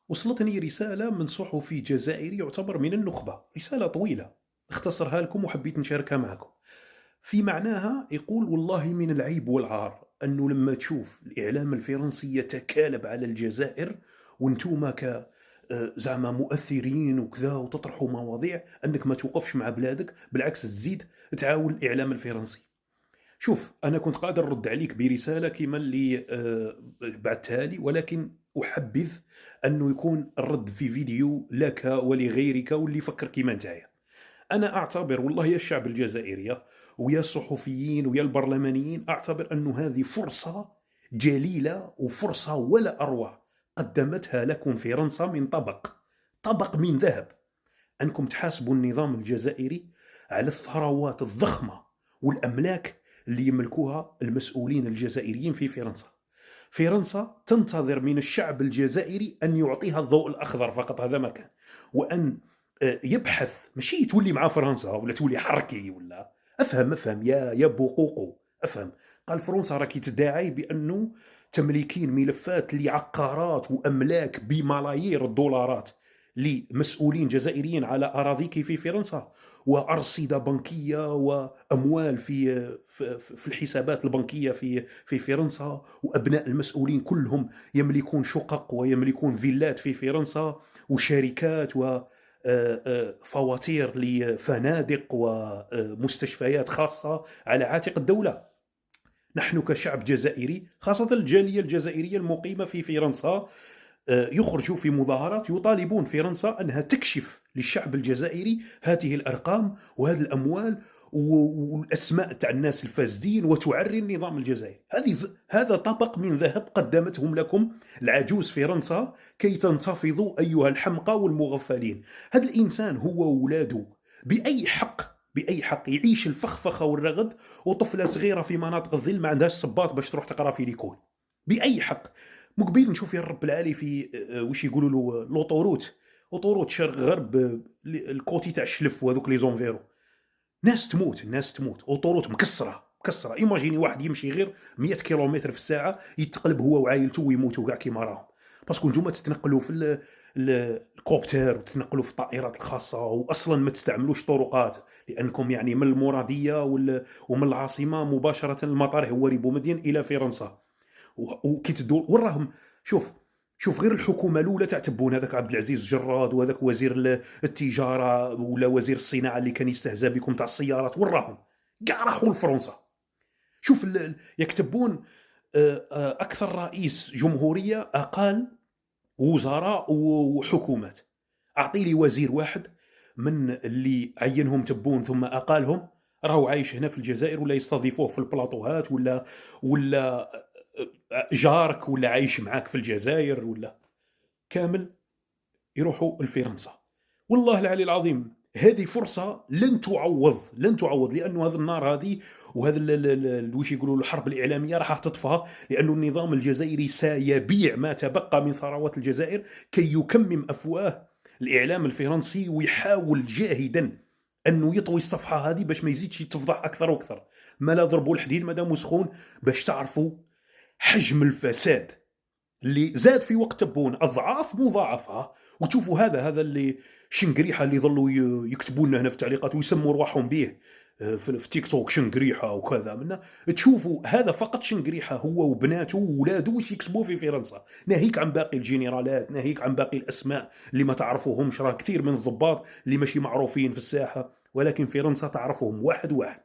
وصلتني رسالة من صحفي جزائري يعتبر من النخبة، رسالة طويلة اختصرها لكم وحبيت نشاركها معكم. في معناها يقول: والله من العيب والعار أنه لما تشوف الإعلام الفرنسي يتكالب على الجزائر وانتوما ك زعما مؤثرين وكذا وتطرحوا مواضيع، أنك ما توقفش مع بلادك، بالعكس تزيد تعاون الإعلام الفرنسي. شوف، أنا كنت قادر نرد عليك برسالة كيما اللي بعثتها لي، ولكن أحبذ أنه يكون الرد في فيديو لك ولغيرك واللي يفكر كيما نتايا. أنا أعتبر والله يا الشعب الجزائري ويا الصحفيين ويا البرلمانيين، أعتبر أن هذه فرصة جليلة وفرصة ولا أروع قدمتها لكم فرنسا من طبق من ذهب، أنكم تحاسبوا النظام الجزائري على الثروات الضخمة والأملاك اللي يملكوها المسؤولين الجزائريين في فرنسا. فرنسا تنتظر من الشعب الجزائري أن يعطيها الضوء الأخضر فقط، هذا ما كان، وأن يبحث، ماشي تولي مع فرنسا ولا تولي حركي ولا. افهم يا بوقوقو، افهم. قال فرنسا راكي تدعي بانه تملكين ملفات لعقارات واملاك بملايير الدولارات لمسؤولين جزائريين على اراضيك في فرنسا، وارصده بنكيه واموال في الحسابات البنكيه في فرنسا، وابناء المسؤولين كلهم يملكون شقق ويملكون فيلات في فرنسا وشركات فواتير لفنادق ومستشفيات خاصة على عاتق الدولة. نحن كشعب جزائري، خاصة الجالية الجزائرية المقيمة في فرنسا، يخرجوا في مظاهرات يطالبون فرنسا أنها تكشف للشعب الجزائري هذه الأرقام وهذه الأموال والأسماء تاع الناس الفاسدين، وتعري النظام الجزائري. هذا طبق من ذهب قدمتهم لكم العجوز فرنسا كي تنتفضوا أيها الحمقى والمغفلين. هذا الإنسان هو وولاده بأي حق يعيش الفخفخة والرغد، وطفلة صغيرة في مناطق الظل ما عندهاش صباط باش تروح تقرا في ليكول؟ بأي حق؟ مقبل نشوف يا الرب العالي في واش يقولوا له اوطوروت شرق غرب، الكوتي تاع الشلف وهذوك لي زونفيرو، ناس تموت اوطوروت مكسره. ايماجيني واحد يمشي غير 100 كيلومتر في الساعه يتقلب هو وعائلته ويموتوا كاع كيما راهم، باسكو نتوما تتنقلوا في الكوبتر وتتنقلوا في الطائرات الخاصه، واصلا ما تستعملوش طرقات، لانكم يعني من المراديه ومن العاصمه مباشره المطار هو بومدين الى فرنسا. وكي تدور وراهم. شوف غير الحكومه الاولى تاع تبون، هذاك عبد العزيز جراد وهذاك وزير التجاره ولا وزير الصناعه اللي كان يستهزأ بكم تاع السيارات، وراهم كاع راحوا لفرنسا. شوف يكتبون اكثر رئيس جمهوريه اقال وزراء وحكومات. اعطي لي وزير واحد من اللي عينهم تبون ثم اقالهم راهو عايش هنا في الجزائر، ولا يستضيفوه في البلاطوهات، ولا جارك ولا عايش معاك في الجزائر، ولا كامل يروحوا لفرنسا. والله العلي العظيم هذه فرصة لن تعوض، لأنه هذا النار هذه وهذا وش يقولوا الحرب الإعلامية راح تطفى، لأنه النظام الجزائري سيبيع ما تبقى من ثروات الجزائر كي يكمم أفواه الإعلام الفرنسي، ويحاول جاهدا أنه يطوي الصفحة هذه باش ما يزيدش يتفضح أكثر وأكثر. ما لا ضربوا الحديد مادام سخون، باش تعرفوا حجم الفساد اللي زاد في وقت تبون اضعاف مضاعفه. وتشوفوا هذا اللي شنقريحه اللي ظلوا يكتبوا لنا هنا في التعليقات ويسموا رواحهم به في تيك توك شنقريحه وكذا منا. تشوفوا هذا فقط شنقريحه، هو وبناته وولاده واش يكسبوا في فرنسا، ناهيك عن باقي الجنرالات، ناهيك عن باقي الاسماء اللي ما تعرفوهمش. راه كثير من الضباط اللي ماشي معروفين في الساحه، ولكن فرنسا تعرفهم واحد واحد.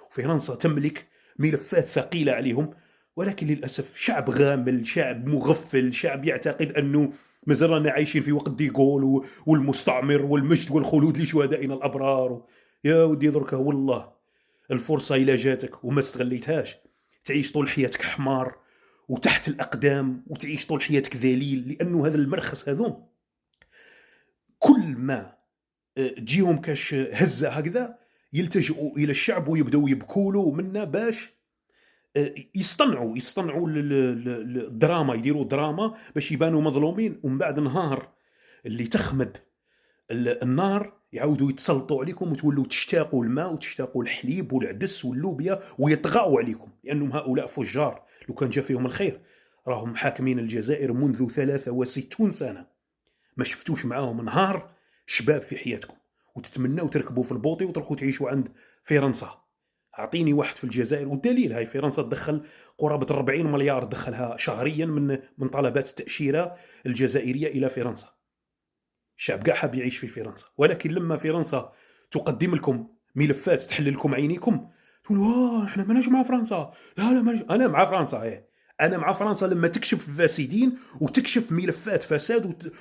فرنسا تملك ملفات ثقيله عليهم، ولكن للأسف شعب غامل، شعب مغفل، شعب يعتقد أنه مازلنا عايشين في وقت ديغول والمستعمر والمجد والخلود لشهدائنا الأبرار. يا ودي دركا والله الفرصة إلى جاتك وما استغليتهاش، تعيش طول حياتك حمار وتحت الأقدام، وتعيش طول حياتك ذليل، لأنه هذا المرخص هذوم كل ما تجيهم كاش هزة هكذا يلتجئوا إلى الشعب ويبدأوا يبكولوا منا باش يصطنعوا الدراما، يديروا دراما باش يبانوا مظلومين، ومن بعد نهار اللي تخمد النار يعاودوا يتسلطوا عليكم وتولوا تشتاقوا الماء وتشتاقوا الحليب والعدس واللوبيا ويطغوا عليكم، لأنهم هؤلاء فجار. لو كان جا فيهم الخير راهم حاكمين الجزائر منذ 63 سنة. ما شفتوش معاهم نهار شباب في حياتكم، وتتمناو تركبوا في البوطي وتروحوا تعيشوا عند فرنسا. اعطيني واحد في الجزائر، والدليل هاي فرنسا تدخل قرابه 40 مليار دخلها شهريا من طلبات التاشيره الجزائريه الى فرنسا. الشعب كاع حاب يعيش في فرنسا، ولكن لما فرنسا تقدم لكم ملفات تحل لكم عينيكم تقولوا احنا ماناش مع فرنسا. لا لا ماناش. انا مع فرنسا. انا مع فرنسا لما تكشف فاسدين وتكشف ملفات فساد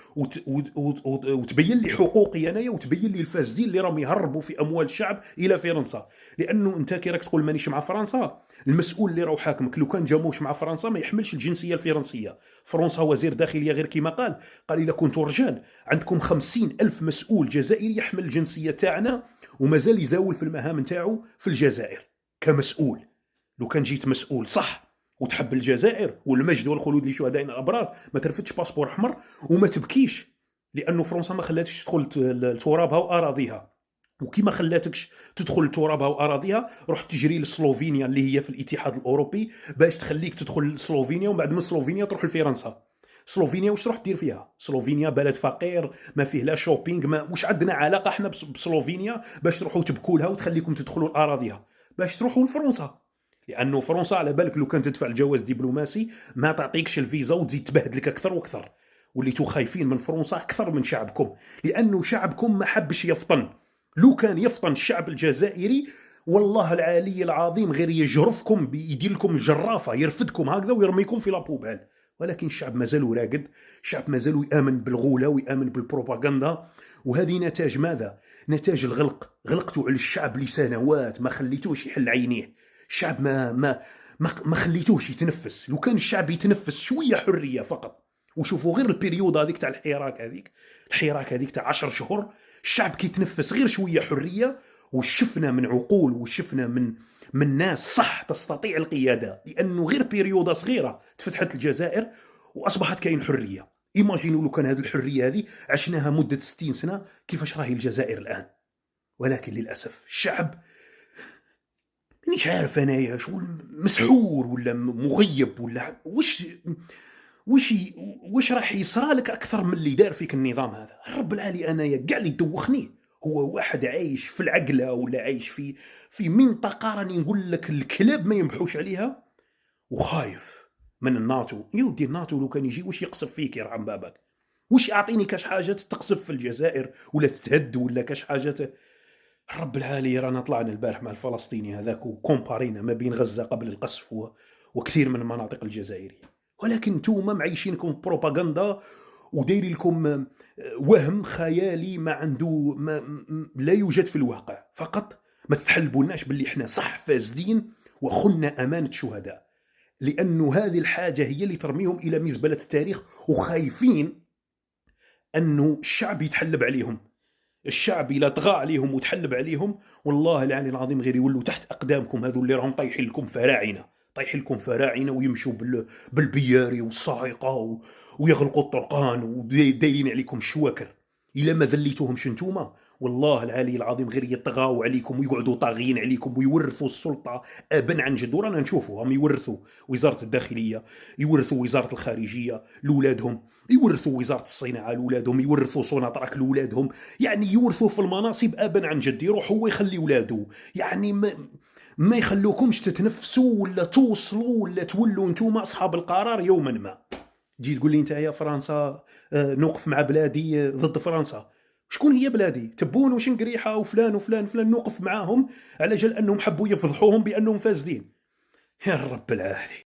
وتبين لي حقوقي انايا وتبين لي الفاسدين اللي راهم يهربوا في اموال الشعب الى فرنسا. لانه انت كي راك تقول مانيش مع فرنسا، المسؤول اللي راهو حاكمك لو كان جاموش مع فرنسا ما يحملش الجنسيه الفرنسيه. فرنسا وزير داخليه غير كما قال اذا كنتوا رجال عندكم 50,000 مسؤول جزائري يحمل الجنسيه تاعنا ومازال يزاول في المهام نتاعو في الجزائر كمسؤول. لو كان جيت مسؤول صح وتحب الجزائر والمجد والخلود لشهدائنا الابرار، ما ترفدش باسبور احمر وما تبكيش لانه فرنسا ما خلاتش تدخل لترابها واراضيها. وكي ما خلاتكش تدخل لترابها واراضيها رحت تجري لسلوفينيا اللي هي في الاتحاد الاوروبي باش تخليك تدخل لسلوفينيا، ومن بعد من سلوفينيا تروح لفرنسا. سلوفينيا واش تروح دير فيها؟ سلوفينيا بلد فقير ما فيه لا شوبينغ، ما واش عندنا علاقه احنا بسلوفينيا باش تروحوا تبكوا لها وتخليكم تدخلوا لاراضيها؟ باش تروحوا لفرنسا. لانه فرنسا على بالك لو كان تدفع الجواز دبلوماسي ما تعطيكش الفيزا وتزيد تبهدلك اكثر واكثر. وليتوا خايفين من فرنسا اكثر من شعبكم، لانه شعبكم ما حبش يفطن. لو كان يفطن الشعب الجزائري والله العلي العظيم غير يجرفكم بيدير لكم جرافه يرفدكم هكذا ويرميكم في لابوبال. ولكن الشعب مازال راقد، الشعب مازال يامن بالغوله ويامن بالبروباغندا. وهذه نتاج ماذا؟ نتاج الغلق. غلقتوا على الشعب لسنوات ما خليتوش يحل عينيه. الشعب ما خليتوش يتنفس. لو كان الشعب يتنفس شويه حريه فقط، وشوفوا غير البريود هذيك تاع الحراك هذيك تاع 10 شهور، الشعب كي يتنفس غير شويه حريه وشفنا من عقول وشفنا من ناس صح تستطيع القياده. لانه غير بيريوده صغيره تفتحت الجزائر واصبحت كاين حريه. ايماجينوا لو كان هذه الحريه هذه عشناها مده 60 سنه كيفاش راهي الجزائر الان. ولكن للاسف الشعب مانيش عارف انايا شغل مسحور ولا مغيب ولا وش راح يصرى لك اكثر من اللي دار فيك النظام هذا. رب العالي انايا كاع اللي دوخني هو واحد عايش في العقله ولا عايش في منطقه راني نقول لك الكلاب ما ينبحوش عليها وخايف من الناتو. يودي الناتو لو كان يجي واش يقصف فيك يرحم بابك؟ واش اعطيني كاش حاجه تقصف في الجزائر ولا تتهد ولا كاش حاجه. رب العالي رانا طلعنا البارح مع الفلسطيني هذاك وكومبارينا ما بين غزه قبل القصف وكثير من المناطق الجزائريه. ولكن نتوما معيشينكم بروباغندا وداير لكم وهم خيالي ما عنده لا يوجد في الواقع. فقط ما تتحلبوناش باللي احنا صح فاسدين وخنا امانه شهداء، لانه هذه الحاجه هي اللي ترميهم الى مزبله التاريخ. وخايفين انه الشعب يتحلب عليهم. الشعب إلا طغى عليهم وتحلب عليهم والله العلي العظيم غير يولوا تحت أقدامكم. هذو اللي راهم طايحين لكم فراعنة ويمشوا بالبياري والصاعقة ويغلقوا الطرقان ودايرين عليكم الشواكر. إلا ما ذليتوهمش انتوما والله العلي العظيم غير يطغاوا عليكم ويقعدوا طاغيين عليكم ويورثوا السلطة أبا عن جد. ورانا نشوفوا يورثوا وزارة الداخلية، يورثوا وزارة الخارجية لولادهم، يورثوا وزارة الصناعة لولادهم، يورثوا سوناطراك لولادهم. يعني يورثوا في المناصب أبا عن جد. يروح هو يخلي ولاده. يعني ما يخلوكمش تتنفسوا ولا توصلوا ولا تولوا انتوما أصحاب القرار يوما ما. تجي تقول لي انت يا فرنسا نوقف مع بلادي ضد فرنسا. شكون هي بلادي؟ تبون وشنقريحه وفلان وفلان فلان نوقف معاهم على جل انهم حبوا يفضحوهم بانهم فاسدين. يا رب العالي.